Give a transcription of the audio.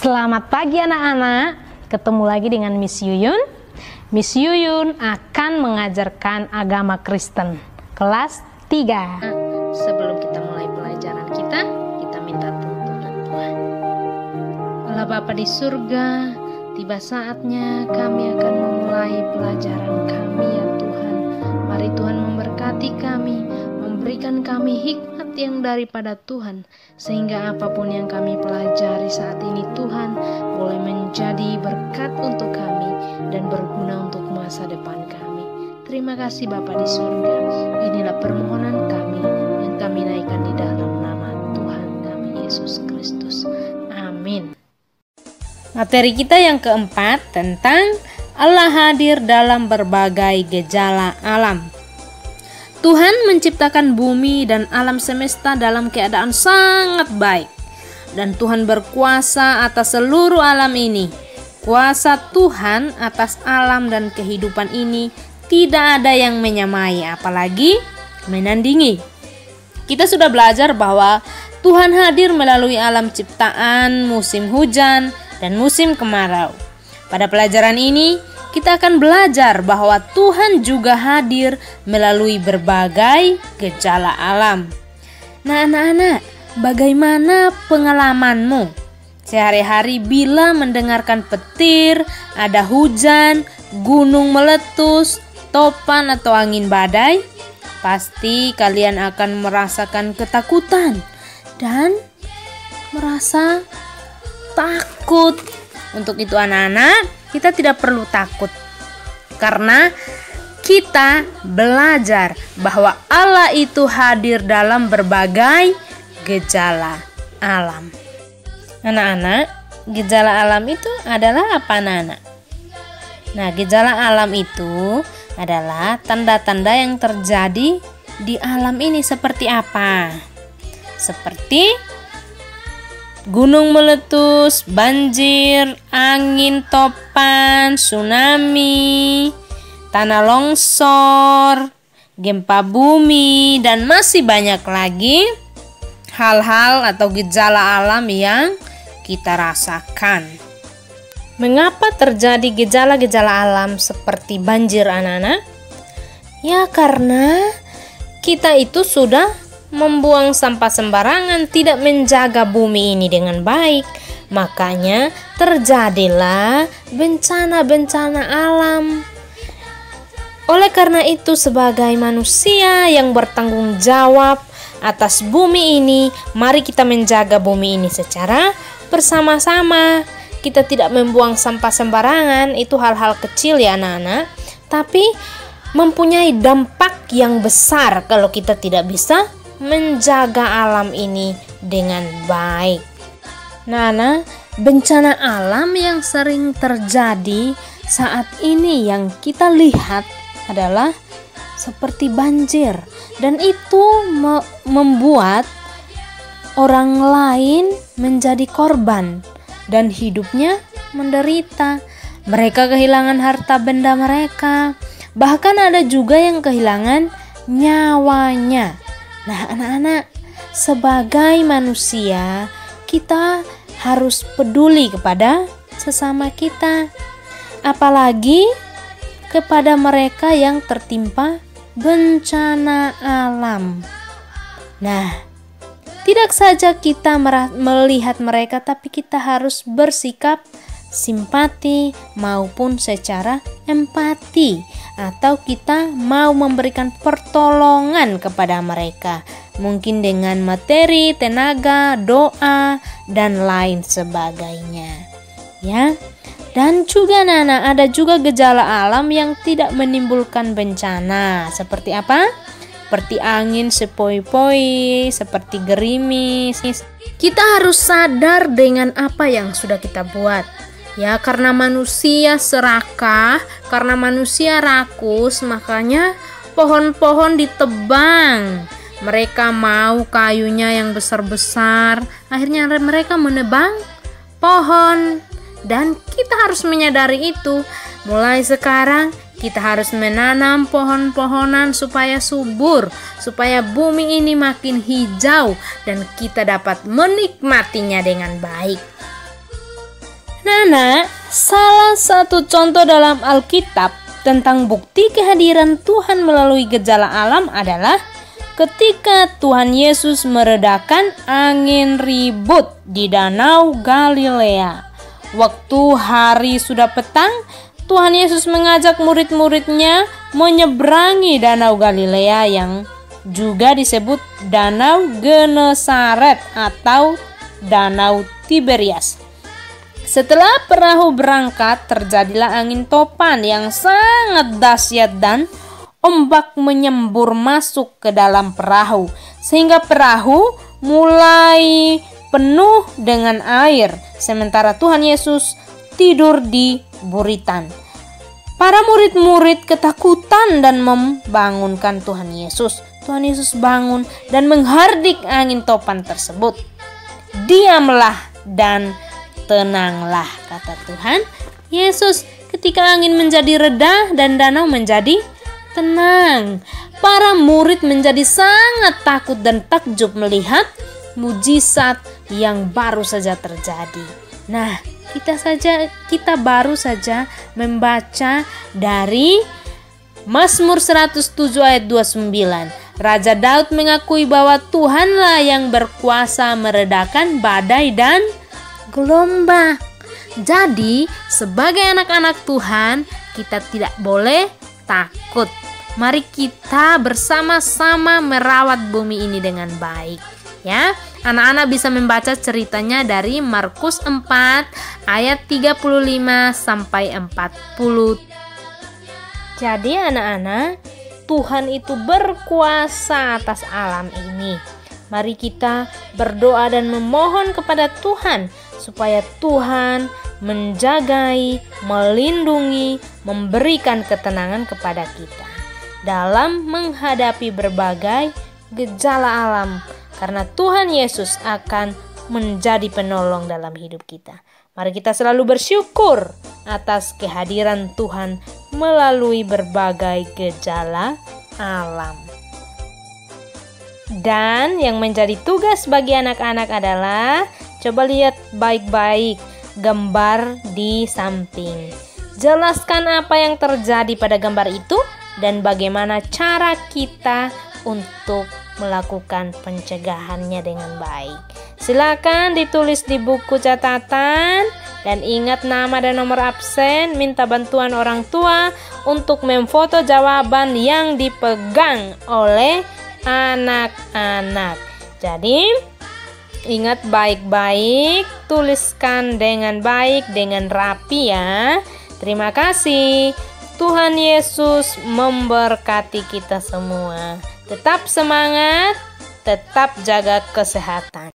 Selamat pagi anak-anak, ketemu lagi dengan Miss Yuyun. Miss Yuyun akan mengajarkan agama Kristen kelas 3. Sebelum kita mulai pelajaran kita minta tuntunan Tuhan. Allah Bapa di surga, tiba saatnya kami akan memulai pelajaran kami ya Tuhan. Mari Tuhan memberkati kami, memberikan kami hikmat yang daripada Tuhan, sehingga apapun yang kami pelajari saat ini Tuhan boleh menjadi berkat untuk kami dan berguna untuk masa depan kami. Terima kasih Bapa di surga. Inilah permohonan kami yang kami naikkan di dalam nama Tuhan kami Yesus Kristus. Amin. Materi kita yang keempat tentang Allah hadir dalam berbagai gejala alam. Tuhan menciptakan bumi dan alam semesta dalam keadaan sangat baik. Dan Tuhan berkuasa atas seluruh alam ini. Kuasa Tuhan atas alam dan kehidupan ini tidak ada yang menyamai, apalagi menandingi. Kita sudah belajar bahwa Tuhan hadir melalui alam ciptaan, musim hujan, dan musim kemarau. Pada pelajaran ini, kita akan belajar bahwa Tuhan juga hadir melalui berbagai gejala alam. Nah anak-anak, bagaimana pengalamanmu sehari-hari bila mendengarkan petir, ada hujan, gunung meletus, topan atau angin badai? Pasti kalian akan merasakan ketakutan dan merasa takut. Untuk itu anak-anak, kita tidak perlu takut karena kita belajar bahwa Allah itu hadir dalam berbagai gejala alam. Anak-anak, gejala alam itu adalah apa anak-anak? Nah, gejala alam itu adalah tanda-tanda yang terjadi di alam ini seperti apa? Seperti gunung meletus, banjir, angin topan, tsunami, tanah longsor, gempa bumi, dan masih banyak lagi hal-hal atau gejala alam yang kita rasakan. Mengapa terjadi gejala-gejala alam seperti banjir anak-anak? Ya karena kita itu sudah membuang sampah sembarangan, tidak menjaga bumi ini dengan baik. Makanya terjadilah bencana-bencana alam. Oleh karena itu, sebagai manusia yang bertanggung jawab atas bumi ini, mari kita menjaga bumi ini secara bersama-sama. Kita tidak membuang sampah sembarangan, itu hal-hal kecil ya anak-anak, tapi mempunyai dampak yang besar kalau kita tidak bisa menjaga alam ini dengan baik. Nah, bencana alam yang sering terjadi saat ini yang kita lihat adalah seperti banjir, dan itu membuat orang lain menjadi korban dan hidupnya menderita. Mereka kehilangan harta benda mereka, bahkan ada juga yang kehilangan nyawanya. Nah anak-anak, sebagai manusia kita harus peduli kepada sesama kita, apalagi kepada mereka yang tertimpa bencana alam. Nah, tidak saja kita melihat mereka, tapi kita harus bersikap simpati maupun secara empati, atau kita mau memberikan pertolongan kepada mereka, mungkin dengan materi, tenaga, doa, dan lain sebagainya ya. Dan juga Nana, ada juga gejala alam yang tidak menimbulkan bencana. Seperti apa? Seperti angin sepoi-poi, seperti gerimis. Kita harus sadar dengan apa yang sudah kita buat. Ya, karena manusia serakah, karena manusia rakus, makanya pohon-pohon ditebang. Mereka mau kayunya yang besar-besar, akhirnya mereka menebang pohon. Dan kita harus menyadari itu. Mulai sekarang kita harus menanam pohon-pohonan supaya subur, supaya bumi ini makin hijau dan kita dapat menikmatinya dengan baik. Nah, salah satu contoh dalam Alkitab tentang bukti kehadiran Tuhan melalui gejala alam adalah ketika Tuhan Yesus meredakan angin ribut di Danau Galilea. Waktu hari sudah petang, Tuhan Yesus mengajak murid-muridnya menyeberangi Danau Galilea yang juga disebut Danau Genesaret atau Danau Tiberias. Setelah perahu berangkat, terjadilah angin topan yang sangat dahsyat dan ombak menyembur masuk ke dalam perahu, sehingga perahu mulai penuh dengan air, sementara Tuhan Yesus tidur di buritan. Para murid-murid ketakutan dan membangunkan Tuhan Yesus. Tuhan Yesus bangun dan menghardik angin topan tersebut. "Diamlah dan tenanglah," kata Tuhan Yesus. Ketika angin menjadi reda dan danau menjadi tenang, para murid menjadi sangat takut dan takjub melihat mujizat yang baru saja terjadi. Nah, kita baru saja membaca dari Mazmur 107 ayat 29. Raja Daud mengakui bahwa Tuhanlah yang berkuasa meredakan badai dan gelombang. Jadi, sebagai anak-anak Tuhan, kita tidak boleh takut. Mari kita bersama-sama merawat bumi ini dengan baik. Ya, anak-anak bisa membaca ceritanya dari Markus 4 ayat 35 sampai 40. Jadi anak-anak, Tuhan itu berkuasa atas alam ini. Mari kita berdoa dan memohon kepada Tuhan supaya Tuhan menjagai, melindungi, memberikan ketenangan kepada kita dalam menghadapi berbagai gejala alam, karena Tuhan Yesus akan menjadi penolong dalam hidup kita. Mari kita selalu bersyukur atas kehadiran Tuhan melalui berbagai gejala alam. Dan yang menjadi tugas bagi anak-anak adalah, coba lihat baik-baik gambar di samping. Jelaskan apa yang terjadi pada gambar itu dan bagaimana cara kita untuk melakukan pencegahannya dengan baik. Silakan ditulis di buku catatan dan ingat nama dan nomor absen. Minta bantuan orang tua untuk memfoto jawaban yang dipegang oleh anak-anak. Jadi ingat baik-baik, tuliskan dengan baik, dengan rapi ya. Terima kasih. Tuhan Yesus memberkati kita semua. Tetap semangat, tetap jaga kesehatan.